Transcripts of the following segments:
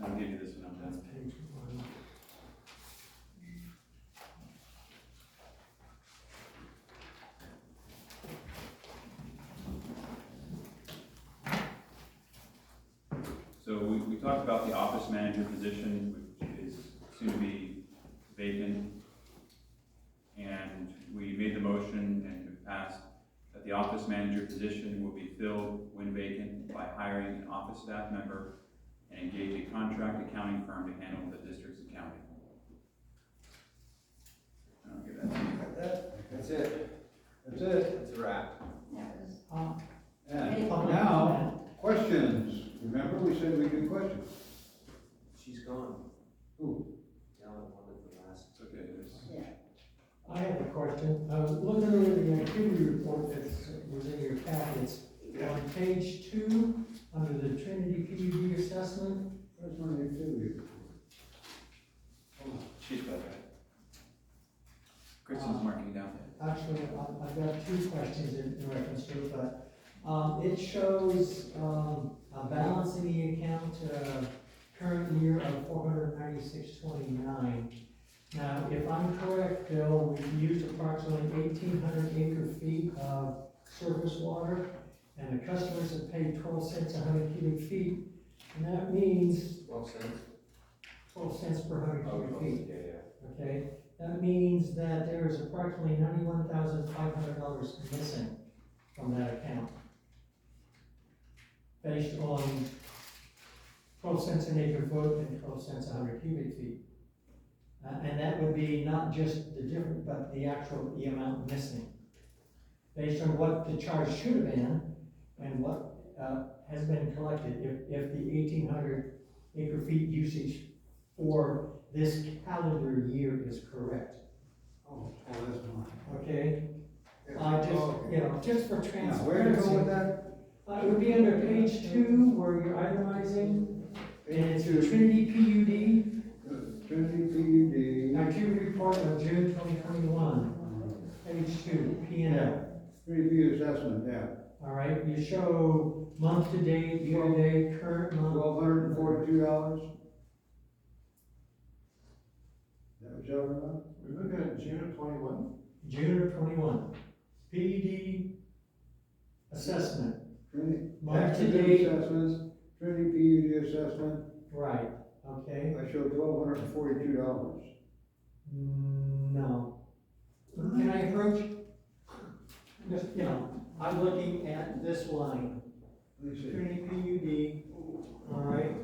I'll give you this one, I'm That's done. page one. So we talked about the office manager position, which is soon to be vacant. And we made the motion and it passed that the office manager position will be filled when vacant by hiring an office staff member and engage a contract accounting firm to handle the district's accounting. I'll give that to you. That's it. That's it. It's a wrap. And now, questions. Remember, we said we do questions. She's gone. Ooh. Ellen wanted the last. It's okay, there's, I have a question. I was looking over the activity report that was in your packets. On page 2, under the Trinity PUD assessment, Where's my activity report? she's got that. Kristen's marking down. actually, I've got 2 questions in reference to it, but it shows a balance in the account current year of $496.29. Now, if I'm correct, Bill, we've used approximately 1,800 acre-feet of surface water, and the customers have paid 12 cents a 100 cubic feet, and that means 12 cents. 12 cents per 100 cubic feet. Yeah. Okay, that means that there is approximately $91,500 missing from that account, based on 12 cents an acre foot and 12 cents a 100 cubic feet. And that would be not just the difference, but the amount missing, based on what the charge should have been and what has been collected. If the 1,800 acre feet usage for this calendar year is correct. Oh, that's mine. Okay, just for Now, transparency. where to go with that? It would be under page 2 where you're itemizing, and it's the Trinity PUD. Trinity Activity report of June 2021, page 2, P&L. Trinity assessment, yeah. All right, you show month to date, year to date, current month. $1,242. That was your about? We're looking at June of 21? June of 21. PUD assessment, Trinity. month to Activity date. assessments, Trinity PUD assessment, Right, okay. I showed $1,242. No. Can I approach? Just, I'm looking at this line, Let me see. Trinity PUD, all right,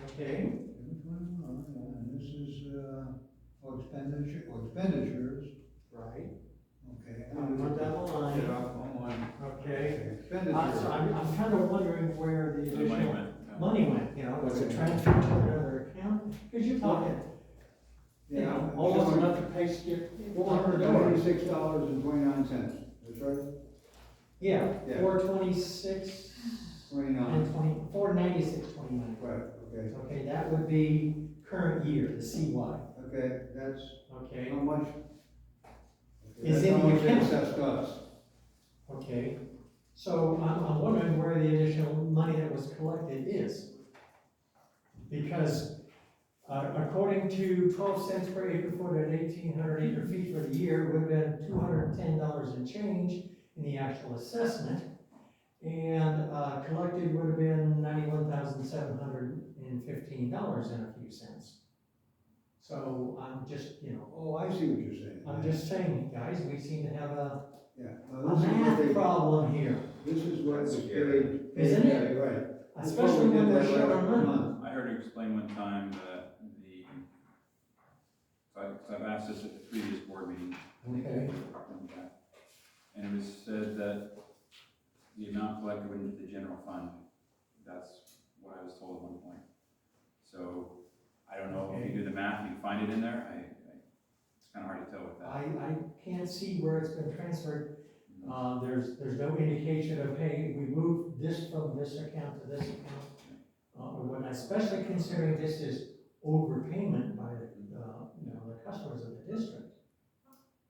okay. And this is, expenditures, Right. okay. I'm on that line. Yeah, I'm on. Okay. Expenditures. So I'm kind of wondering where the The money additional went. money went, was it transferred to another account? Because you're talking, Yeah. almost enough to pay skip. $496.29, that's right? Yeah, Yeah. 426 29, and 496.29. right, okay. Okay, that would be current year, the CY. Okay, that's Okay, how much? Okay, Is that's in how the much account. assessed us. okay. So I'm wondering where the additional money that was collected is. Because according to 12 cents per acre foot at 1,800 acre feet for the year, would have been $210 and change in the actual assessment. And collected would have been $91,715 and a few cents. So I'm just, Oh, I see what you're saying. I'm just saying, guys, we seem to have a Yeah. math problem here, This is what was That's paid. Isn't it? Yeah, right. especially when we're short on money. I heard you explain one time that so I've asked this at the previous board meeting. Okay. And it was said that the amount collected went into the general fund. That's what I was told at one point. So I don't know if you do the math, you can find it in there. It's kind of hard to tell with that. I can't see where it's been transferred. There's no indication of, hey, we moved this from this account to this account. Especially considering this is overpayment by the customers of the district.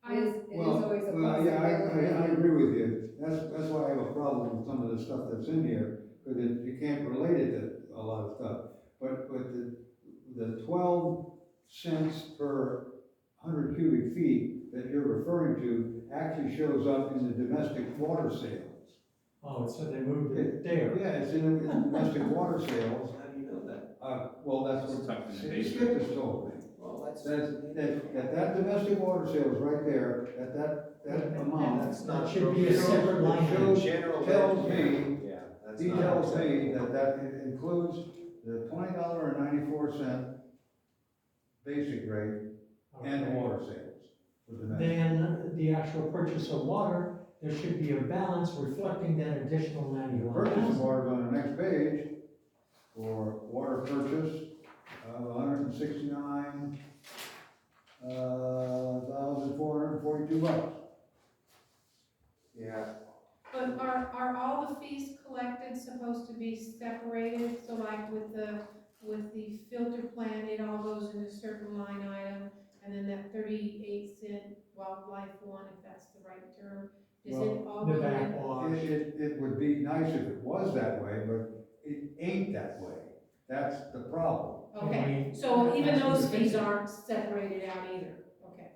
It is Well, always a yeah, I possibility. agree with you. That's why I have a problem with some of the stuff that's in here, because you can't relate it to a lot of stuff. But the 12 cents per 100 cubic feet that you're referring to actually shows up in the domestic water sales. Oh, so they moved it there. Yeah, it's in domestic water sales. How do you know that? Well, that's It's what tucked in the page. Skip has told me. Well, that's. That domestic water sales right there, that amount, That's not. That should be a separate line It item. shows- General. tells ledger. me- Yeah, that's he not. tells me acceptable. that it includes the $20.94 basic rate and the Okay. water sales for domestic. Then the actual purchase of water, there should be a balance reflecting that additional The 91,000. purchase of water on the next page for water purchase of 169, $1,442. Yeah, But are all the fees collected supposed to be separated, so like with the filter plant, it all goes in a certain line item, and then that 38-cent wildlife one, if that's the right term, does it all The go in? backwash. It would be nice if it was that way, but it ain't that way. That's the problem. Okay, so even those fees aren't separated out either, okay.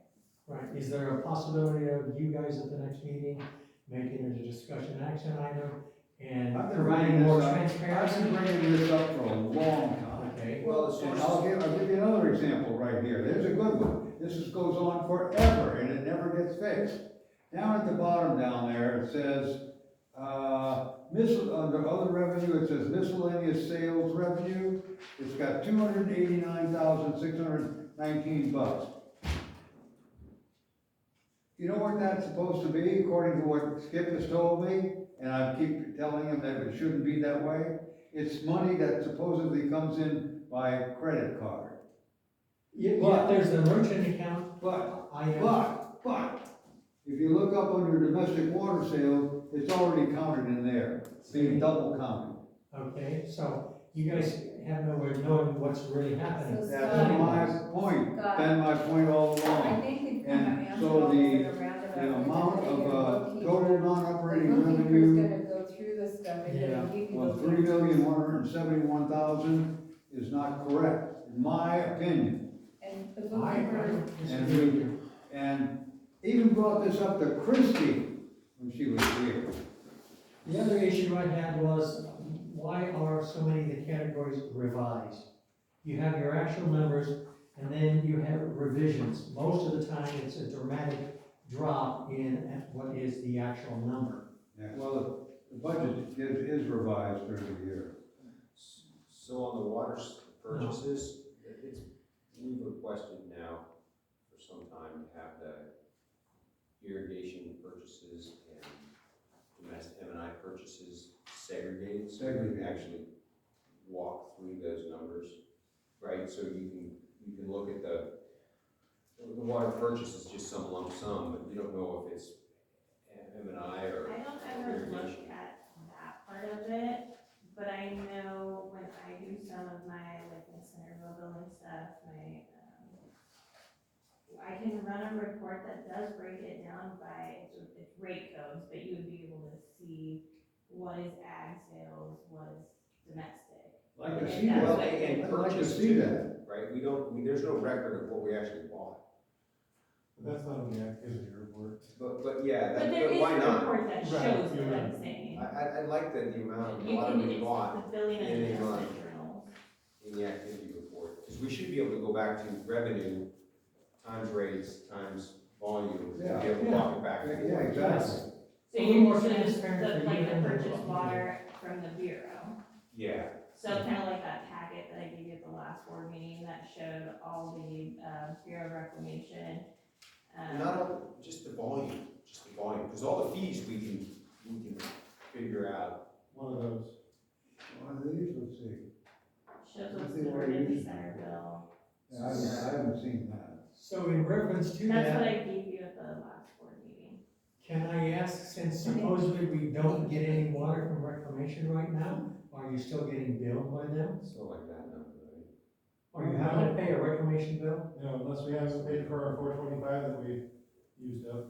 Right, is there a possibility of you guys at the next meeting making it a discussion action item and I've been providing bringing more this up- transparency? I've been bringing this up for a long time. Okay, well, the And sources. I'll give you another example right here. There's a good one. Goes on forever and it never gets fixed. Down at the bottom down there, it says, under other revenue, it says miscellaneous sales revenue. It's got $289,619. You know what that's supposed to be, according to what Skip has told me? And I keep telling him that it shouldn't be that way. It's money that supposedly comes in by credit card. yeah, there's the merchant account But item. if you look up under domestic water sales, it's already counted in there, being double counted. Okay, so you guys have no way of knowing what's really happening. So That's Scott- my point, Scott, been my point all I along. think we've And kind of answered so all the- this in a roundabout. The way, amount but of, the bookkeeper- total non-operating The bookkeeper's revenue gonna go through this stuff, and Yeah. then you can of go through. 3,171,000 is not correct, in my opinion. And the I bookkeeper, disagree with you. And even brought this up to Christie when she was here. The other issue I had was, why are so many of the categories revised? You have your actual numbers, and then you have revisions. Most of the time, it's a dramatic drop in what is the actual number. Yeah, well, the budget is revised during the year. So on the water purchases, we've requested now for some time to have the irrigation purchases and domestic M&I purchases segregated. So we can Segregated. actually walk through those numbers, right? So you can look at the water purchase is just some lump sum, but you don't know if it's M&I or I don't ever look irrigation. at that part of it, but I know when I do some of my, like, my Centerville building stuff, I can run a report that does break it down by, it's rate codes, but you would be able to see what is ag sales, what is domestic. Like to And see that's that. what- And I'd like to purchase see too, that. right? There's no record of what we actually bought. But that's not on the activity report. But yeah, But there is why a not? report that shows Right, what you're I'm right. saying. I like that the amount of You water can, we it's bought the billing and in a adjustment month. journals. in the activity report, because we should be able to go back to revenue times rates times volume, and be able to walk it back. and Yeah, forth. exactly. So A little you're more using transparent the, for like you the and purchase what you water from the bureau. Yeah, So kind of like that packet that I gave you at the last board meeting that showed all the, Bureau of Reclamation. not on, just the volume, because all the fees we can figure out. One of those. One of these, let's see. Shows Let's what's see what diverted it to is. Centerville. Yeah, I haven't seen that. So in reference to That's what that, I gave you at the last board meeting. can I ask, since supposedly we don't get any water from reclamation right now, are you still getting billed by them? So like that number, right? Are you having to pay a reclamation bill? You know, unless we haven't paid for our 425 that we used up.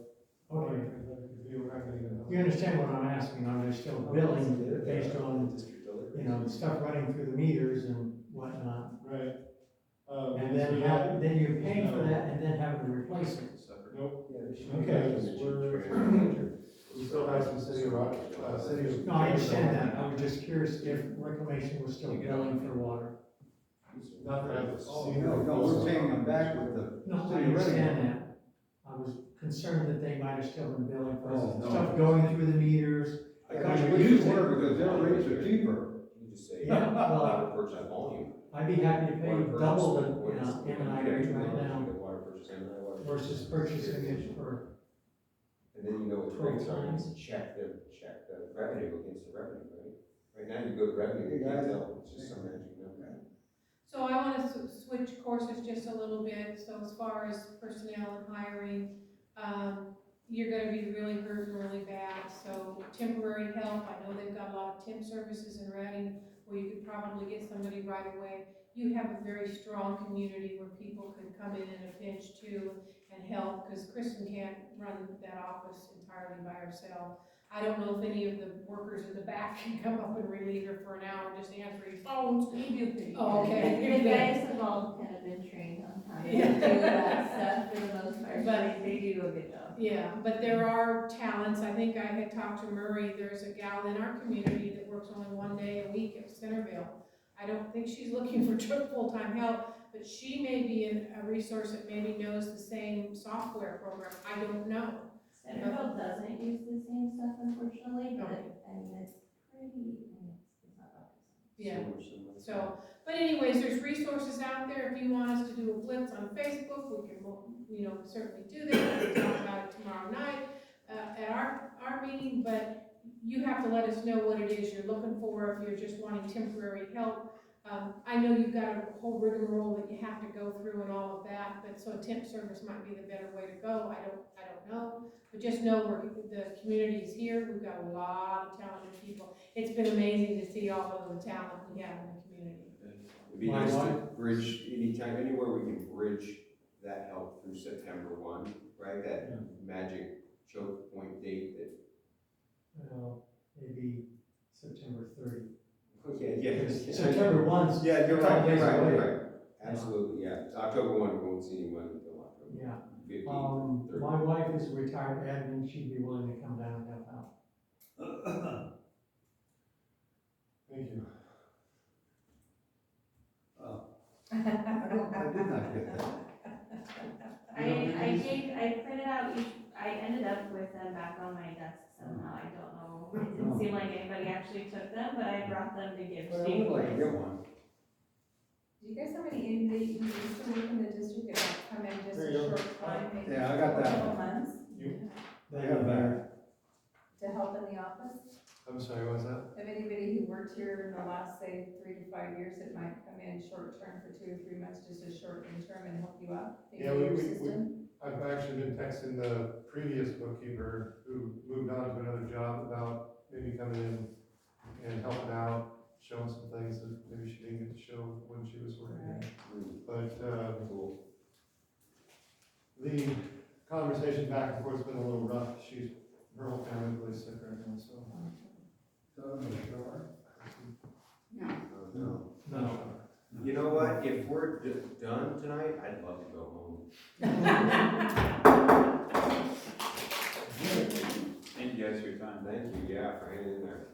Okay. If we were not gonna even. You understand what I'm asking, are they still billing based on, District know, stuff running through the meters and whatnot. Right. And then then you're paying for that and then having to replace it. Nope, Yeah, they should. okay, we still have some city of No, I understand that, I was just curious if Reclamation was still billing for water. Not that I've Oh, seen. no, we're paying them back with the. No, I city understand revenue. that. I was concerned that they might have still been billing for Oh, no. stuff going through the meters. I kind of wish it were, because their rates are cheaper. You just say, Yeah, well, water purchase volume. I'd be happy to pay Water purchase, double the, what is- M&I you rate get right now Water purchase, M&I water. versus purchasing it for, And then you know what the 12 rates are, times. you check the revenue against the revenue, right? Right now, you go to revenue, you can't tell, it's just some magic number. So I wanna switch courses just a little bit, so as far as personnel and hiring, you're gonna be really hurting really bad, so temporary help, I know they've got a lot of temp services in Reading, where you could probably get somebody right away. You have a very strong community where people can come in a pinch too and help, because Kristen can't run that office entirely by herself. I don't know if any of the workers in the back can come up and relieve her for an hour, just answering phones. We do pretty Oh, good. okay. The guys have all kind of been trained on how to do Yeah. that stuff for the most part, But- so they do a good job. Yeah, but there are talents, I think I had talked to Murray, there's a gal in our community that works only one day a week at Centerville. I don't think she's looking for full-time help, but she may be a resource that maybe knows the same software program, I don't know. Centerville doesn't use the same stuff unfortunately, but Okay. I mean, it's it's not rocket science. Yeah. Similar. So, but anyways, there's resources out there, if you want us to do a blitz on Facebook, we can, certainly do that, we'll talk about it tomorrow night, at our meeting, but you have to let us know what it is you're looking for, if you're just wanting temporary help. I know you've got a whole rigmarole that you have to go through and all of that, but so a temp service might be the better way to go, I don't know. But just know the community is here, we've got a lot of talented people. It's been amazing to see all of the talent we have in the community. It'd be nice to bridge, anywhere we can bridge that help through September 1, right? That magic choke point date that, well, maybe September 30. yeah. September 1's. Yeah, you're right, days away. you're right. Absolutely, yeah. October 1, we won't see anyone until October Yeah. 15th, 30th. My wife is a retired admin, she'd be willing to come down and help out. Thank you. I did not get that. I printed out I ended up with them back on my desk somehow, I don't know. It didn't seem like anybody actually took them, but I brought them to give But I Steve. would like to get one. Do you guys have any that you used to work in the district that have come in just There a you go. short time, maybe Yeah, I got a that couple one. months, I got that. to help in the office? I'm sorry, what was that? Of anybody who worked here in the last, say, 3 to 5 years that might come in short term for 2 or 3 months, just a short interim and help you out? Maybe Yeah, your we- assistant? I've actually been texting the previous bookkeeper who moved on to another job about maybe coming in and helping out, showing some things that maybe she didn't get to show when she was working here. But, Cool. the conversation back and forth's been a little rough. Her whole family really sick right now, so. So, sure. Oh, no. No. You know what, if we're done tonight, I'd love to go home. Thank you guys for your time. Thank you, yeah, for hanging in there.